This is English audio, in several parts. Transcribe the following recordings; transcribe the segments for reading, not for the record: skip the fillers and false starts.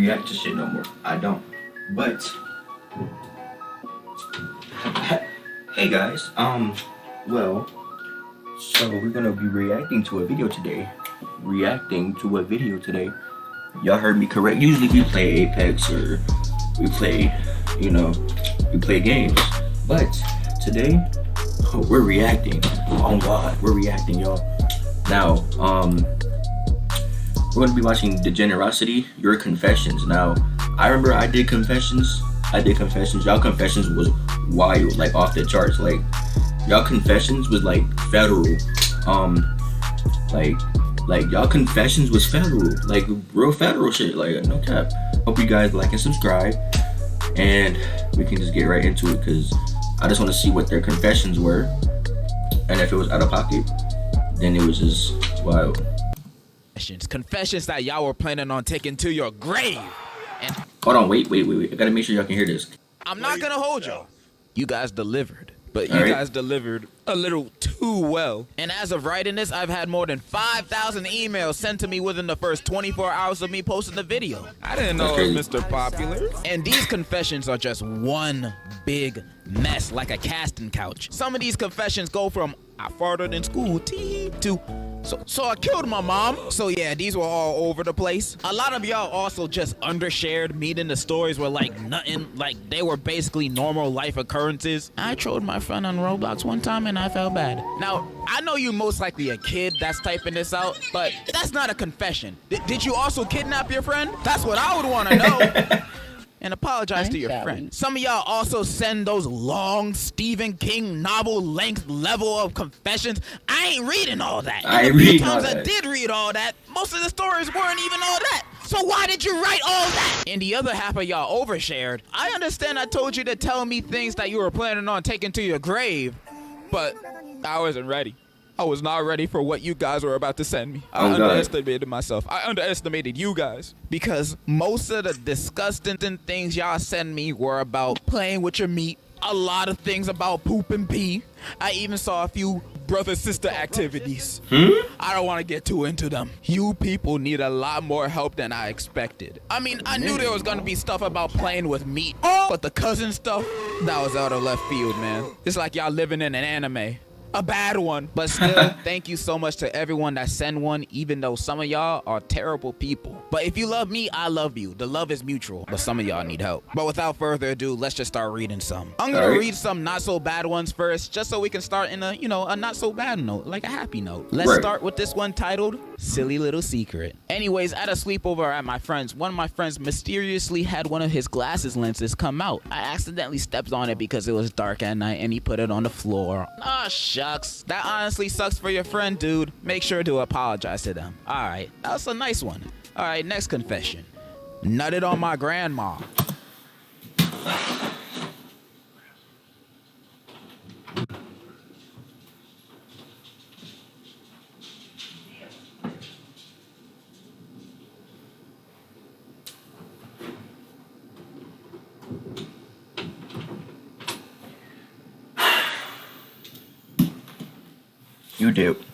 react to shit no more. I don't. But hey guys, well, so we're gonna be reacting to a video today. Y'all heard me correct. Usually we play Apex or we play, we play games. But today, we're reacting. Oh God, we're reacting, y'all. Now, we're gonna be watching Degenerocity, Your Confessions. Now, I remember I did confessions. Y'all confessions was wild, like off the charts. Like, y'all confessions was like federal. Like y'all confessions was federal, like real federal shit. Like, no cap. Hope you guys like and subscribe, and we can just get right into it, because I just want to see what their confessions were, and if it was out of pocket, then it was just wild. Confessions that y'all were planning on taking to your grave. And hold on, wait. I gotta make sure y'all can hear this. I'm not gonna hold y'all. You guys delivered, but you All right. guys delivered a little too well. And as of writing this, I've had more than 5,000 emails sent to me within the first 24 hours of me posting the video. I didn't know it was Mr. Popular. And these confessions are just one big mess, like a casting couch. Some of these confessions go from I farted in school to so I killed my mom. So yeah, these were all over the place. A lot of y'all also just undershared, meaning the stories were like nothing, like they were basically normal life occurrences. I trolled my friend on Roblox one time and I felt bad. Now, I know you most likely a kid that's typing this out, but that's not a confession. Did you also kidnap your friend? That's what I would want to know. And apologize to your friend. Some of y'all also send those long Stephen King novel length level of confessions. I ain't reading all that. I ain't reading all that. that. I did read all that, most of the stories weren't even all that. So why did you write all that? And the other half of y'all overshared. I understand I told you to tell me things that you were planning on taking to your grave, but I wasn't ready. I was not ready for what you guys were about to send me. I underestimated myself. I underestimated you guys. Because most of the disgusting things y'all send me were about playing with your meat. A lot of things about poop and pee. I even saw a few brother-sister activities. I don't want to get too into them. You people need a lot more help than I expected. I mean, I knew there was going to be stuff about playing with meat. But the cousin stuff, that was out of left field, man. It's like y'all living in an anime. A bad one. But still, thank you so much to everyone that send one, even though some of y'all are terrible people. But if you love me, I love you. The love is mutual, but some of y'all need help. But without further ado, let's just start reading some. I'm gonna read some not so bad ones first, just so we can start in a, a not so bad note, like a happy note. Let's start with this one titled Silly Little Secret. Anyways, at a sleepover at my friend's, one of my friends mysteriously had one of his glasses lenses come out. I accidentally stepped on it because it was dark at night and he put it on the floor. Ah, shucks. That honestly sucks for your friend, dude. Make sure to apologize to them. Alright, that was a nice one. Alright, next confession. Nutted on my grandma.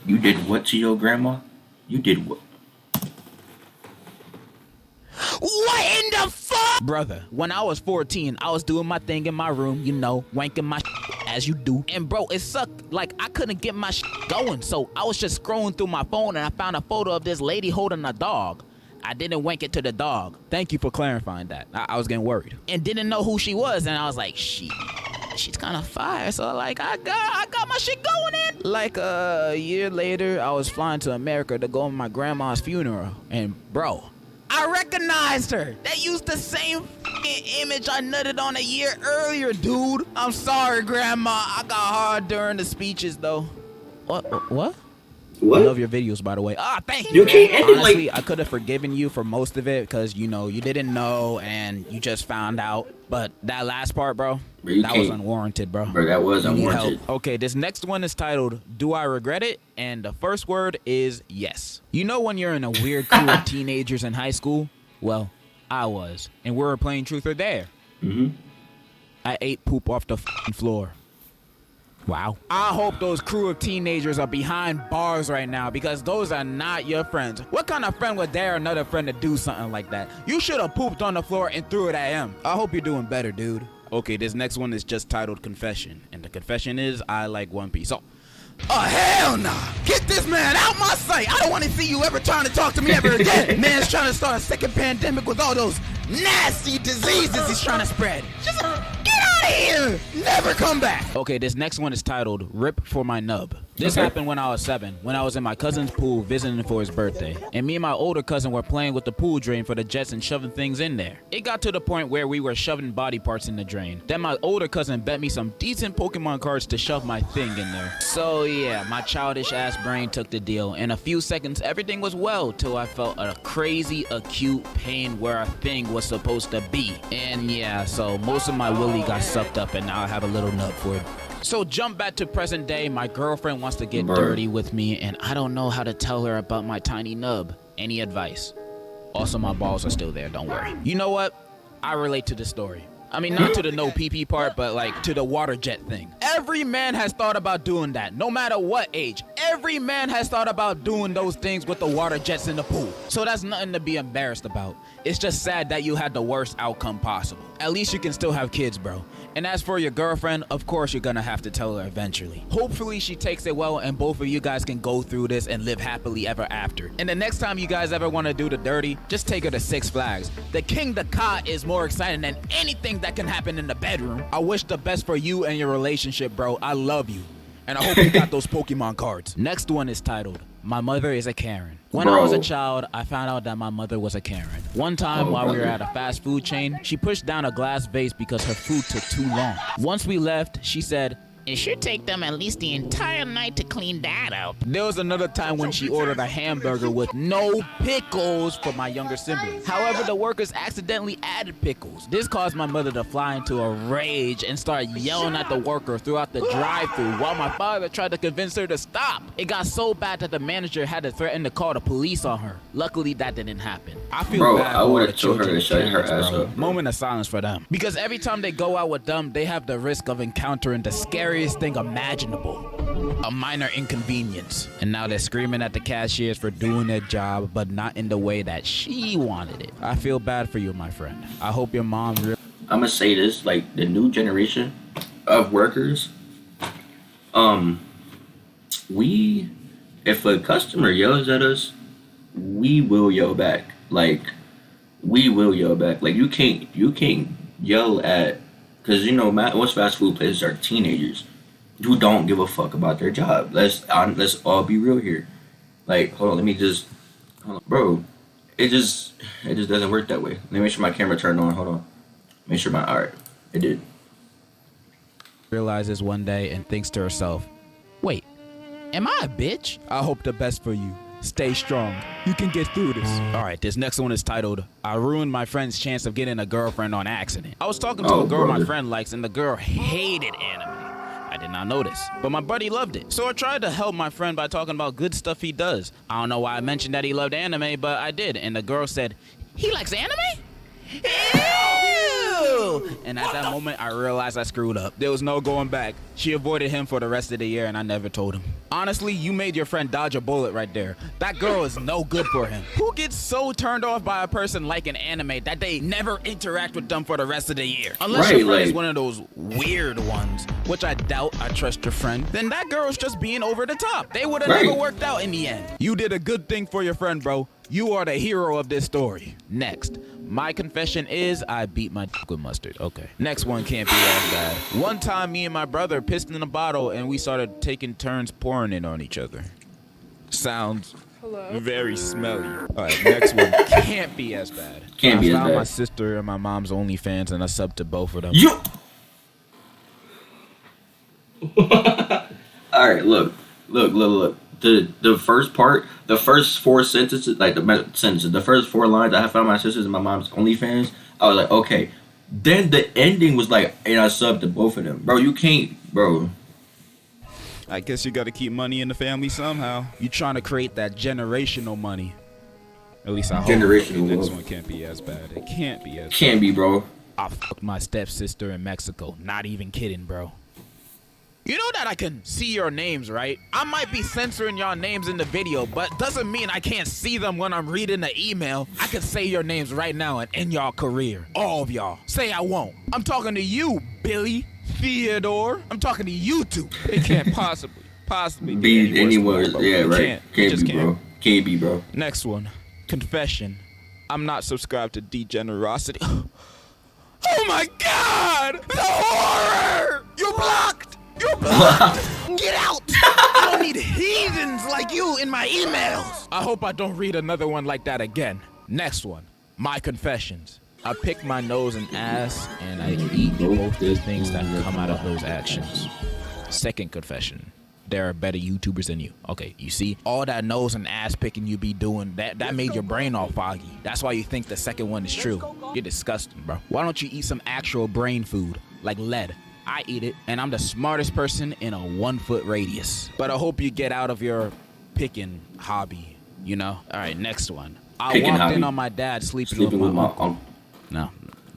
You did what to your grandma? You did what? What in the fuck? Brother, when I was 14, I was doing my thing in my room, wanking my as you do. And bro, it sucked. Like, I couldn't get my going. So I was just scrolling through my phone and I found a photo of this lady holding a dog. I didn't wank it to the dog. Thank you for clarifying that. I was getting worried. And didn't know who she was. And I was like, she's kind of fire. So like, I got my shit going in. Like a year later, I was flying to America to go to my grandma's funeral. And bro, I recognized her. They used the same image I nutted on a year earlier, dude. I'm sorry, grandma. I got hard during the speeches though. What? What? I love your videos, by the way. Ah, thank You you. can't end it Honestly, like... I could have forgiven you for most of it because, you didn't know and you just found out. But that last part, bro, that was unwarranted, bro. Bro, that was unwarranted. Okay, this next one is titled, Do I Regret It? And the first word is yes. You know when you're in a weird crew of teenagers in high school? Well, I was. And we were playing Truth or Dare. I ate poop off the floor. Wow. I hope those crew of teenagers are behind bars right now because those are not your friends. What kind of friend would dare another friend to do something like that? You should have pooped on the floor and threw it at him. I hope you're doing better, dude. Okay, this next one is just titled Confession. And the confession is, I like One Piece. Oh, hell nah. Get this man out my sight. I don't want to see you ever trying to talk to me ever again. Man's trying to start a second pandemic with all those nasty diseases he's trying to spread. Just get out of here. Never come back. Okay, this next one is titled Rip for My Nub. This happened when I was 7, when I was in my cousin's pool visiting for his birthday. And me and my older cousin were playing with the pool drain for the jets and shoving things in there. It got to the point where we were shoving body parts in the drain. Then my older cousin bet me some decent Pokemon cards to shove my thing in there. So yeah, my childish ass brain took the deal. In a few seconds, everything was well till I felt a crazy acute pain where a thing was supposed to be. And yeah, so most of my willy got sucked up and now I have a little nub for it. So jump back to present day. My girlfriend wants to get dirty with me and I don't know how to tell her about my tiny nub. Any advice? Also, my balls are still there, don't worry. You know what? I relate to the story. I mean, not to the no pee-pee part, but like to the water jet thing. Every man has thought about doing that, no matter what age. Every man has thought about doing those things with the water jets in the pool. So that's nothing to be embarrassed about. It's just sad that you had the worst outcome possible. At least you can still have kids, bro. And as for your girlfriend, of course you're gonna have to tell her eventually. Hopefully she takes it well and both of you guys can go through this and live happily ever after. And the next time you guys ever wanna do the dirty, just take her to Six Flags. The King the Cot is more exciting than anything that can happen in the bedroom. I wish the best for you and your relationship, bro. I love you. And I hope you got those Pokemon cards. Next one is titled, My Mother is a Karen. When I was a child, I found out that my mother was a Karen. One time while we were at a fast food chain, she pushed down a glass vase because her food took too long. Once we left, she said, "It should take them at least the entire night to clean that up." There was another time when she ordered a hamburger with no pickles for my younger sibling. However, the workers accidentally added pickles. This caused my mother to fly into a rage and start yelling at the worker throughout the drive-thru while my father tried to convince her to stop. It got so bad that the manager had to threaten to call the police on her. Luckily, that didn't happen. I feel bad I for would the have told her children to shut her ass bro. up. Moment of silence for them. Because every time they go out with them, they have the risk of encountering the scariest thing imaginable. A minor inconvenience. And now they're screaming at the cashiers for doing their job, but not in the way that she wanted it. I feel bad for you, my friend. I hope your mom I'm gonna say this, like the new generation of workers, if a customer yells at us, we will yell back. Like you can't yell at, because you know most fast food places are teenagers who don't give a fuck about their job. Let's all be real here. Like, hold on, bro. It just doesn't work that way. Let me make sure my camera turned on. Hold on. Make sure alright. It did. realizes one day and thinks to herself, "Wait, am I a bitch?" I hope the best for you. Stay strong. You can get through this. All right, this next one is titled, I ruined my friend's chance of getting a girlfriend on accident. I was talking to a girl my friend likes, and the girl hated anime. I did not notice, but my buddy loved it. So I tried to help my friend by talking about good stuff he does. I don't know why I mentioned that he loved anime, but I did. And the girl said, "He likes anime? Ew!" And at that moment, I realized I screwed up. There was no going back. She avoided him for the rest of the year, and I never told him. Honestly, you made your friend dodge a bullet right there. That girl is no good for him. Who gets so turned off by a person like an anime that they never interact with them for the rest of the year? Unless your friend is one of those weird ones, which I doubt. I trust your friend. Then that girl's just being over the top. They would have never worked out in the end. You did a good thing for your friend, bro. You are the hero of this story. Next, my confession is I beat my dick with mustard. Okay. Next one can't be as bad. One time, me and my brother pissed in a bottle and we started taking turns pouring it on each other. Sounds very smelly. All right, next one can't be as bad. Can't be as bad. I found my sister and my mom's OnlyFans and I subbed to both of them. You. All right, look. The first part, the first four sentences, the first four lines, I found my sisters and my mom's OnlyFans. I was like, okay. Then the ending was like, and I subbed to both of them. Bro, you can't, bro. I guess you gotta keep money in the family somehow. You trying to create that generational money. At least I hope. Generational. The next one can't be as bad. It can't be as bad. Can't be, bro. I fucked my stepsister in Mexico. Not even kidding, bro. You know that I can see your names, right? I might be censoring your names in the video, but doesn't mean I can't see them when I'm reading the email. I can say your names right now and end y'all career. All of y'all. Say I won't. I'm talking to you, Billy, Theodore. I'm talking to you two. It can't possibly Be anywhere. Yeah, right. Can't Can't be, bro. Can't be, bro. Next one. Confession. I'm not subscribed to Degenerocity. Oh my God! The horror! You're blocked! You're blocked! Get out! I don't need heathens like you in my emails! I hope I don't read another one like that again. Next one. My confessions. I pick my nose and ass, and I eat both the things that come out of those actions. Second confession. There are better YouTubers than you. Okay, you see, all that nose and ass picking you be doing, that made your brain all foggy. That's why you think the second one is true. You're disgusting, bro. Why don't you eat some actual brain food, like lead? I eat it, and I'm the smartest person in a 1 foot radius. But I hope you get out of your picking hobby, you know? All right, next one. I walked in on my dad sleeping with my uncle. No.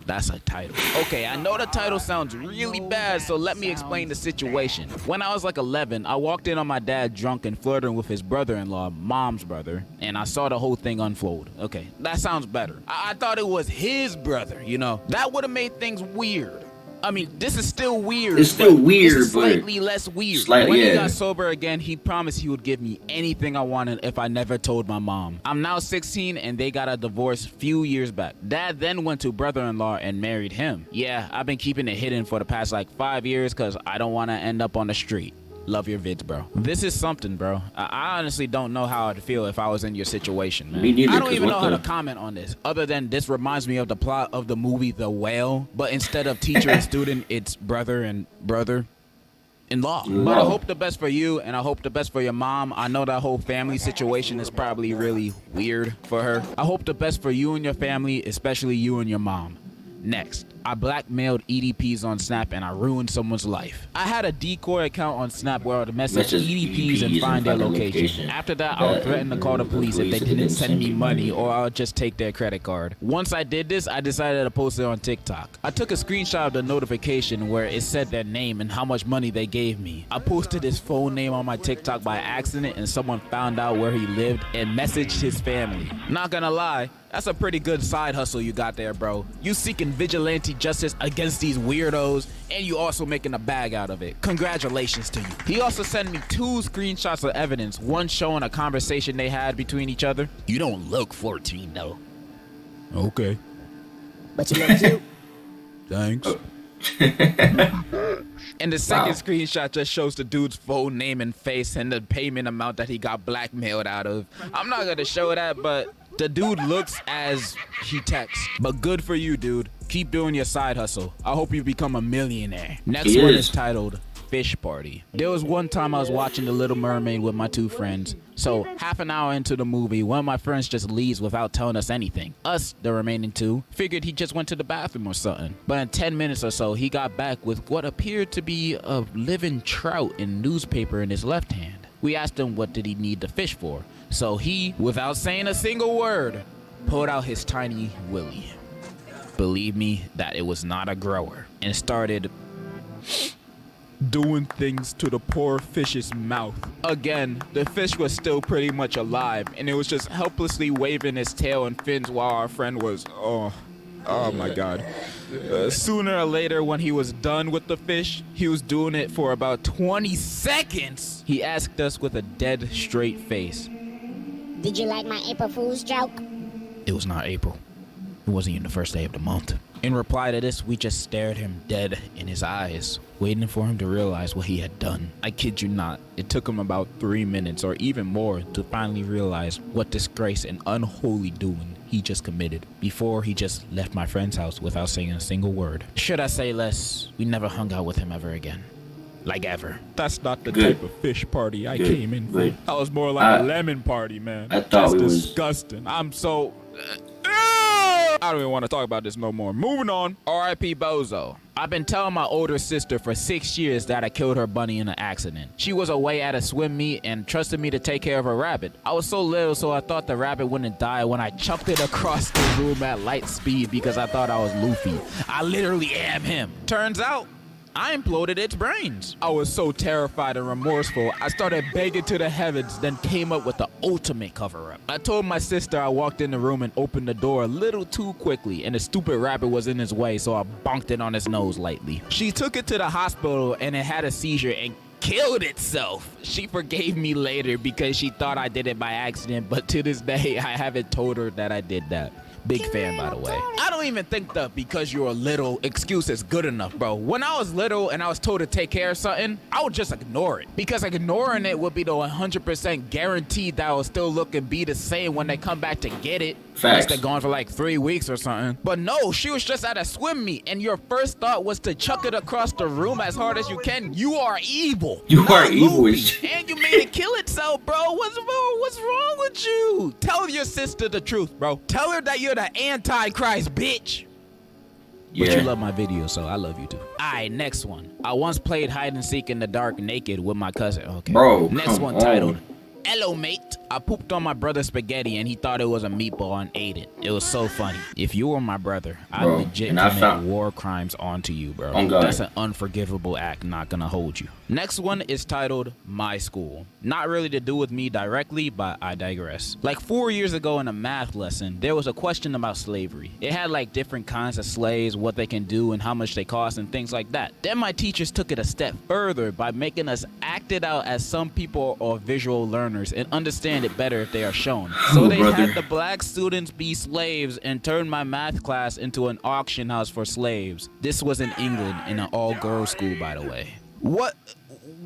That's a title. Okay, I know the title sounds really bad, so let me explain the situation. When I was like 11, I walked in on my dad drunk and flirting with his brother-in-law, mom's brother, and I saw the whole thing unfold. Okay, that sounds better. I thought it was his brother, you know? That would have made things weird. I mean, this is still weird. It's still weird, this is but slightly less weird. When he got sober again, he promised he would give me anything I wanted if I never told my mom. I'm now 16 and they got a divorce few years back. Dad then went to brother-in-law and married him. Yeah, I've been keeping it hidden for the past like 5 years because I don't want to end up on the street. Love your vids, bro. This is something, bro. I honestly don't know how I'd feel if I was in your situation, man. Me neither, I don't even know how to comment on this, other than this reminds me of the plot of the movie The Whale, but instead of teacher and student, it's brother and brother-in-law. But I hope the best for you, and I hope the best for your mom. I know that whole family situation is probably really weird for her. I hope the best for you and your family, especially you and your mom. Next, I blackmailed EDPs on Snap and I ruined someone's life. I had a decoy account on Snap where I would message EDPs and find their location. After that, I would threaten to call the police if they didn't send me money, or I would just take their credit card. Once I did this, I decided to post it on TikTok. I took a screenshot of the notification where it said their name and how much money they gave me. I posted his phone name on my TikTok by accident and someone found out where he lived and messaged his family. Not gonna lie, that's a pretty good side hustle you got there, bro. You seeking vigilante justice against these weirdos, and you also making a bag out of it. Congratulations to you. He also sent me 2 screenshots of evidence, one showing a conversation they had between each other. You don't look 14, though. Okay. But you look cute. Thanks. And the second screenshot just shows the dude's phone name and face and the payment amount that he got blackmailed out of. I'm not gonna show that, but the dude looks as he texts. But good for you, dude. Keep doing your side hustle. I hope you become a millionaire. Next one is titled Fish Party. There was one time I was watching The Little Mermaid with my 2 friends. So half an hour into the movie, one of my friends just leaves without telling us anything. Us, the remaining 2, figured he just went to the bathroom or something. But in 10 minutes or so, he got back with what appeared to be a living trout in newspaper in his left hand. We asked him what did he need the fish for. So he, without saying a single word, pulled out his tiny willy. Believe me that it was not a grower. And started doing things to the poor fish's mouth. Again, the fish was still pretty much alive, and it was just helplessly waving its tail and fins while our friend was, oh my God. Sooner or later, when he was done with the fish, he was doing it for about 20 seconds. He asked us with a dead straight face. Did you like my April Fool's joke? It was not April. It wasn't even the first day of the month. In reply to this, we just stared him dead in his eyes, waiting for him to realize what he had done. I kid you not, it took him about 3 minutes or even more to finally realize what disgrace and unholy doing he just committed before he just left my friend's house without saying a single word. Should I say less, we never hung out with him ever again. Like ever. That's not the type of fish party I came in for. I was more like a lemon party, man. I thought That's it was disgusting. I'm so... I don't even want to talk about this no more. Moving on. R.I.P. Bozo. I've been telling my older sister for 6 years that I killed her bunny in an accident. She was away at a swim meet and trusted me to take care of her rabbit. I was so little, so I thought the rabbit wouldn't die when I chucked it across the room at light speed because I thought I was Luffy. I literally am him. Turns out, I imploded its brains. I was so terrified and remorseful, I started begging to the heavens, then came up with the ultimate cover-up. I told my sister I walked in the room and opened the door a little too quickly, and the stupid rabbit was in his way, so I bonked it on his nose lightly. She took it to the hospital, and it had a seizure and killed itself. She forgave me later because she thought I did it by accident, but to this day, I haven't told her that I did that. Big fan, by the way. I don't even think the because you're little excuse is good enough, bro. When I was little and I was told to take care of something, I would just ignore it. Because ignoring it would be the 100% guarantee that I will still look and be the same when they come back to get it. Facts. They're gone for like 3 weeks or something. But no, she was just at a swim meet and your first thought was to chuck it across the room as hard as you can. You are evil. You are Not evil. Luffy. And you made it kill itself, bro. What's wrong with you? Tell your sister the truth, bro. Tell her that you're the Antichrist, bitch. Yeah. But you love my videos, so I love you too. Alright, next one. I once played hide and seek in the dark naked with my cousin. Okay. Bro, Next come one on. titled, Hello, mate. I pooped on my brother's spaghetti and he thought it was a meatball and ate it. It was so funny. If you were my brother, I Bro, legit and I commit found- war crimes onto you, bro. On God. That's an unforgivable act, not gonna hold you. Next one is titled My School. Not really to do with me directly, but I digress. Like 4 years ago in a math lesson, there was a question about slavery. It had like different kinds of slaves, what they can do and how much they cost and things like that. Then my teachers took it a step further by making us act it out as some people are visual learners and understand it better if they are shown. So Oh, they brother. had the black students be slaves and turned my math class into an auction house for slaves. This was in England in an all-girls school, by the way. What?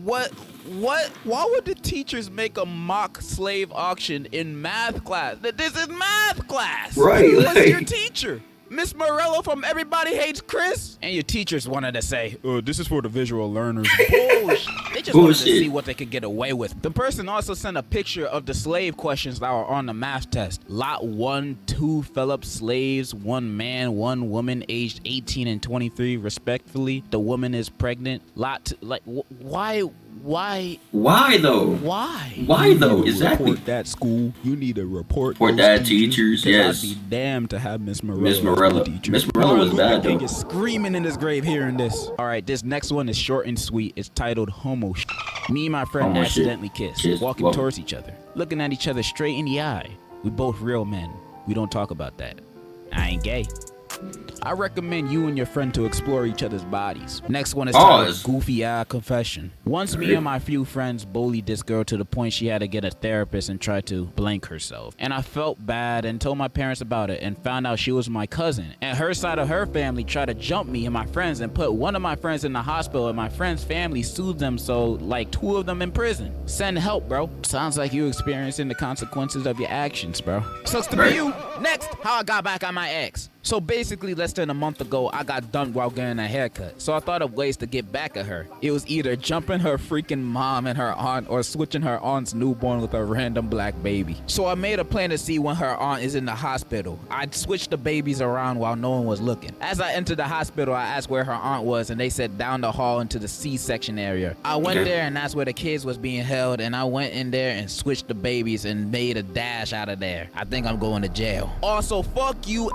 Why would the teachers make a mock slave auction in math class? This is math class. Right, Who was like- your teacher? Miss Morello from Everybody Hates Chris? And your teachers wanted to say, this is for the visual learners. Bullshit. They just wanted to Bullshit. see what they could get away with. The person also sent a picture of the slave questions that were on the math test. Lot 1, 2 Philip slaves, 1 man, 1 woman, aged 18 and 23, respectively. The woman is pregnant. Lot 2, like, why? Why though? Why? Why though? Exactly. Report that school. You need to report Report those that teachers, 'cause yes. I'd be damned to have Miss Morello. Miss as Morello. my teacher. Miss Morello was bad, King though. is screaming in his grave hearing this. All right, this next one is short and sweet. It's titled Homo Shit. Me and my friend Homo shit. accidentally kissed, Cheers. walking Whoa. towards each other, looking at each other straight in the eye. We both real men. We don't talk about that. I ain't gay. I recommend you and your friend to explore each other's bodies. Next one is titled Pause. Goofy Eye Confession. Once me and my few friends bullied this girl to the point she had to get a therapist and try to blank herself. And I felt bad and told my parents about it and found out she was my cousin. And her side of her family tried to jump me and my friends and put one of my friends in the hospital and my friend's family sued them, so like 2 of them in prison. Send help, bro. Sounds like you experiencing the consequences of your actions, bro. Sucks to be Right. you. Next, how I got back on my ex. So basically, less than a month ago, I got dumped while getting a haircut. So I thought of ways to get back at her. It was either jumping her freaking mom and her aunt or switching her aunt's newborn with a random black baby. So I made a plan to see when her aunt is in the hospital. I'd switch the babies around while no one was looking. As I entered the hospital, I asked where her aunt was and they said down the hall into the C-section area. I went Okay. there and that's where the kids was being held, and I went in there and switched the babies and made a dash out of there. I think I'm going to jail. Also, fuck you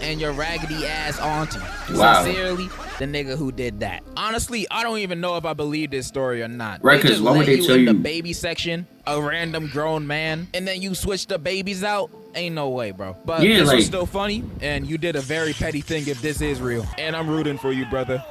and your raggedy ass auntie. Wow. Sincerely, the nigga who did that. Honestly, I don't even know if I believe this story or not. Right, They 'cause just why would let they you tell in the you- baby section, a random grown man, and then you switch the babies out? Ain't no way, bro. But Yeah, this like- was still funny, and you did a very petty thing if this is real. And I'm rooting for you, brother,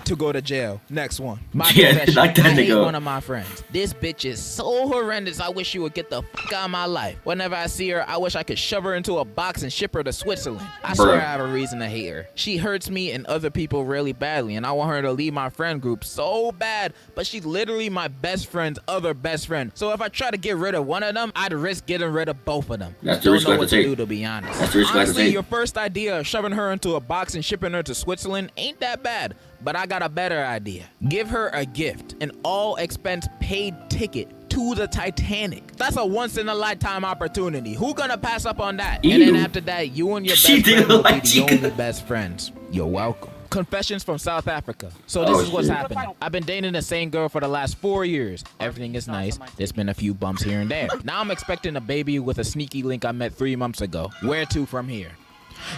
to go to jail. Next one. My Yeah, confession. like that I hate nigga. one of my friends. This bitch is so horrendous. I wish she would get the fuck out of my life. Whenever I see her, I wish I could shove her into a box and ship her to Switzerland. I swear Bruh. I have a reason to hate her. She hurts me and other people really badly, and I want her to leave my friend group so bad, but she's literally my best friend's other best friend. So if I try to get rid of one of them, I'd risk getting rid of both of them. That's the Don't risk know I have what to to take. do, to be honest. That's the risk I have to Honestly, take. your first idea of shoving her into a box and shipping her to Switzerland ain't that bad, but I got a better idea. Give her a gift, an all expense paid ticket to the Titanic. That's a once in a lifetime opportunity. Who gonna pass up on that? And then Ew. after that, you and your She best did friend will look be like the she only could- best friends. You're welcome. Confessions from South Africa. So this Oh, is what's shit. happening. I've been dating the same girl for the last 4 years. Everything is nice. There's been a few bumps here and there. Now I'm expecting a baby with a sneaky link I met 3 months ago. Where to from here?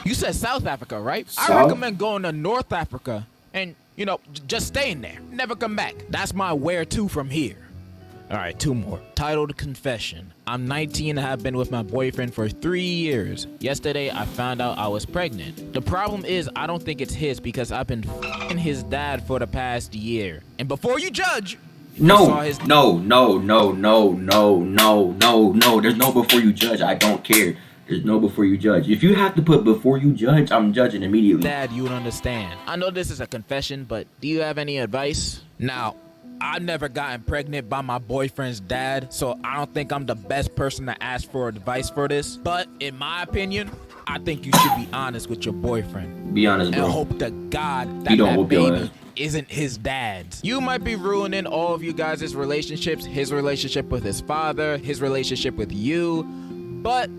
You said South Africa, right? I South? recommend going to North Africa and You know, just stay in there. Never come back. That's my where to from here. All right, 2 more. Titled Confession. I'm 19 and have been with my boyfriend for 3 years. Yesterday, I found out I was pregnant. The problem is I don't think it's his because I've been f***ing his dad for the past year. And before you judge, No, saw his- no. There's no before you judge. I don't care. There's no before you judge. If you have to put before you judge, I'm judging immediately. dad, you would understand. I know this is a confession, but do you have any advice? Now, I've never gotten pregnant by my boyfriend's dad, so I don't think I'm the best person to ask for advice for this. But in my opinion, I think you should be honest with your boyfriend. Be honest, And bro. hope to God that He don't that whoop your baby ass. isn't his dad's. You might be ruining all of you guys' relationships, his relationship with his father, his relationship with you, but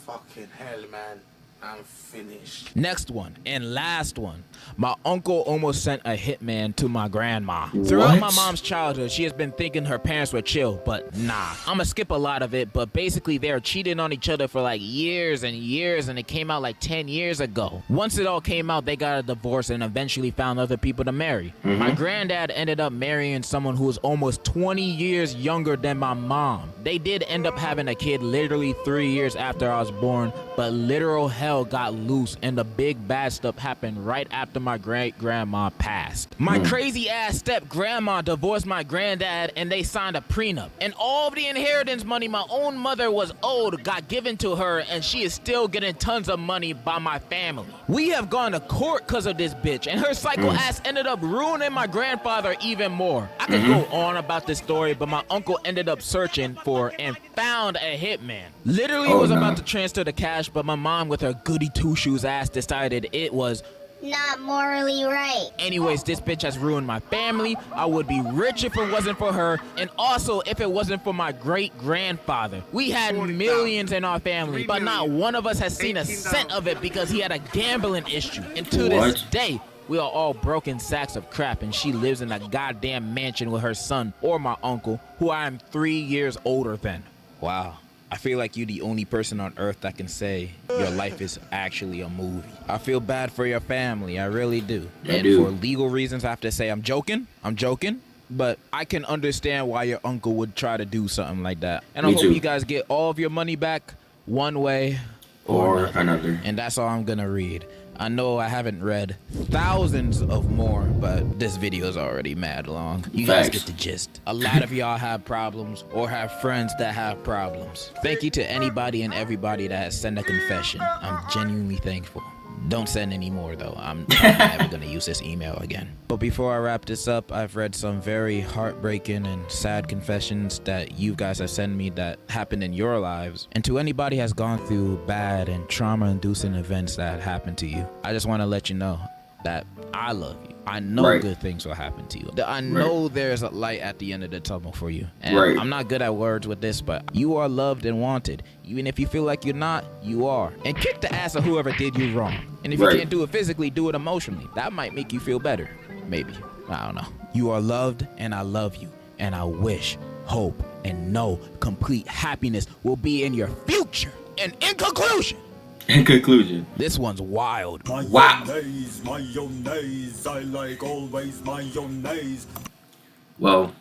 Fucking hell, man. I'm finished. next one and last one. My uncle almost sent a hitman to my grandma. Throughout my What? mom's childhood, she has been thinking her parents were chill, but nah. I'ma skip a lot of it, but basically they were cheating on each other for like years and years, and it came out like 10 years ago. Once it all came out, they got a divorce and eventually found other people to marry. My granddad ended up marrying someone who was almost 20 years younger than my mom. They did end up having a kid literally 3 years after I was born, but literal hell got loose and the big bad stuff happened right after my great-grandma passed. My crazy ass step-grandma divorced my granddad and they signed a prenup. And all of the inheritance money my own mother was owed got given to her, and she is still getting tons of money by my family. We have gone to court because of this bitch, and her psycho ass ended up ruining my grandfather even more. I could go on about this story, but my uncle ended up searching for and found a hitman. Literally Oh, was nah. about to transfer the cash, but my mom with her goody two-shoes ass decided it was Not morally right. anyways. This bitch has ruined my family. I would be rich if it wasn't for her, and also if it wasn't for my great-grandfather. We had millions in our family, but not one of us has seen a cent of it because he had a gambling issue. And to this What? day, we are all broken sacks of crap, and she lives in a goddamn mansion with her son or my uncle, who I am 3 years older than. Wow. I feel like you're the only person on earth that can say your life is actually a movie. I feel bad for your family. I really do. I do. For legal reasons, I have to say I'm joking. But I can understand why your uncle would try to do something like that. And I Me hope too. you guys get all of your money back one way Or another. and that's all I'm gonna read. I know I haven't read thousands of more, but this video is already mad long. You guys Facts. get the gist. A lot of y'all have problems or have friends that have problems. Thank you to anybody and everybody that has sent a confession. I'm genuinely thankful. Don't send any more though. I'm never gonna use this email again. But before I wrap this up, I've read some very heartbreaking and sad confessions that you guys have sent me that happened in your lives. And to anybody has gone through bad and trauma-inducing events that happened to you, I just want to let you know that I love you. I know Right. good things will happen to you. I know there's a light at the end of the tunnel for you. And Right. I'm not good at words with this, but you are loved and wanted. Even if you feel like you're not, you are. And kick the ass of whoever did you wrong. And if Right. you can't do it physically, do it emotionally. That might make you feel better. Maybe. I don't know. You are loved and I love you. And I wish, hope, and know complete happiness will be in your future. And in conclusion, In conclusion, this one's wild. wow. Mayonnaise, mayonnaise. I like always mayonnaise. Well,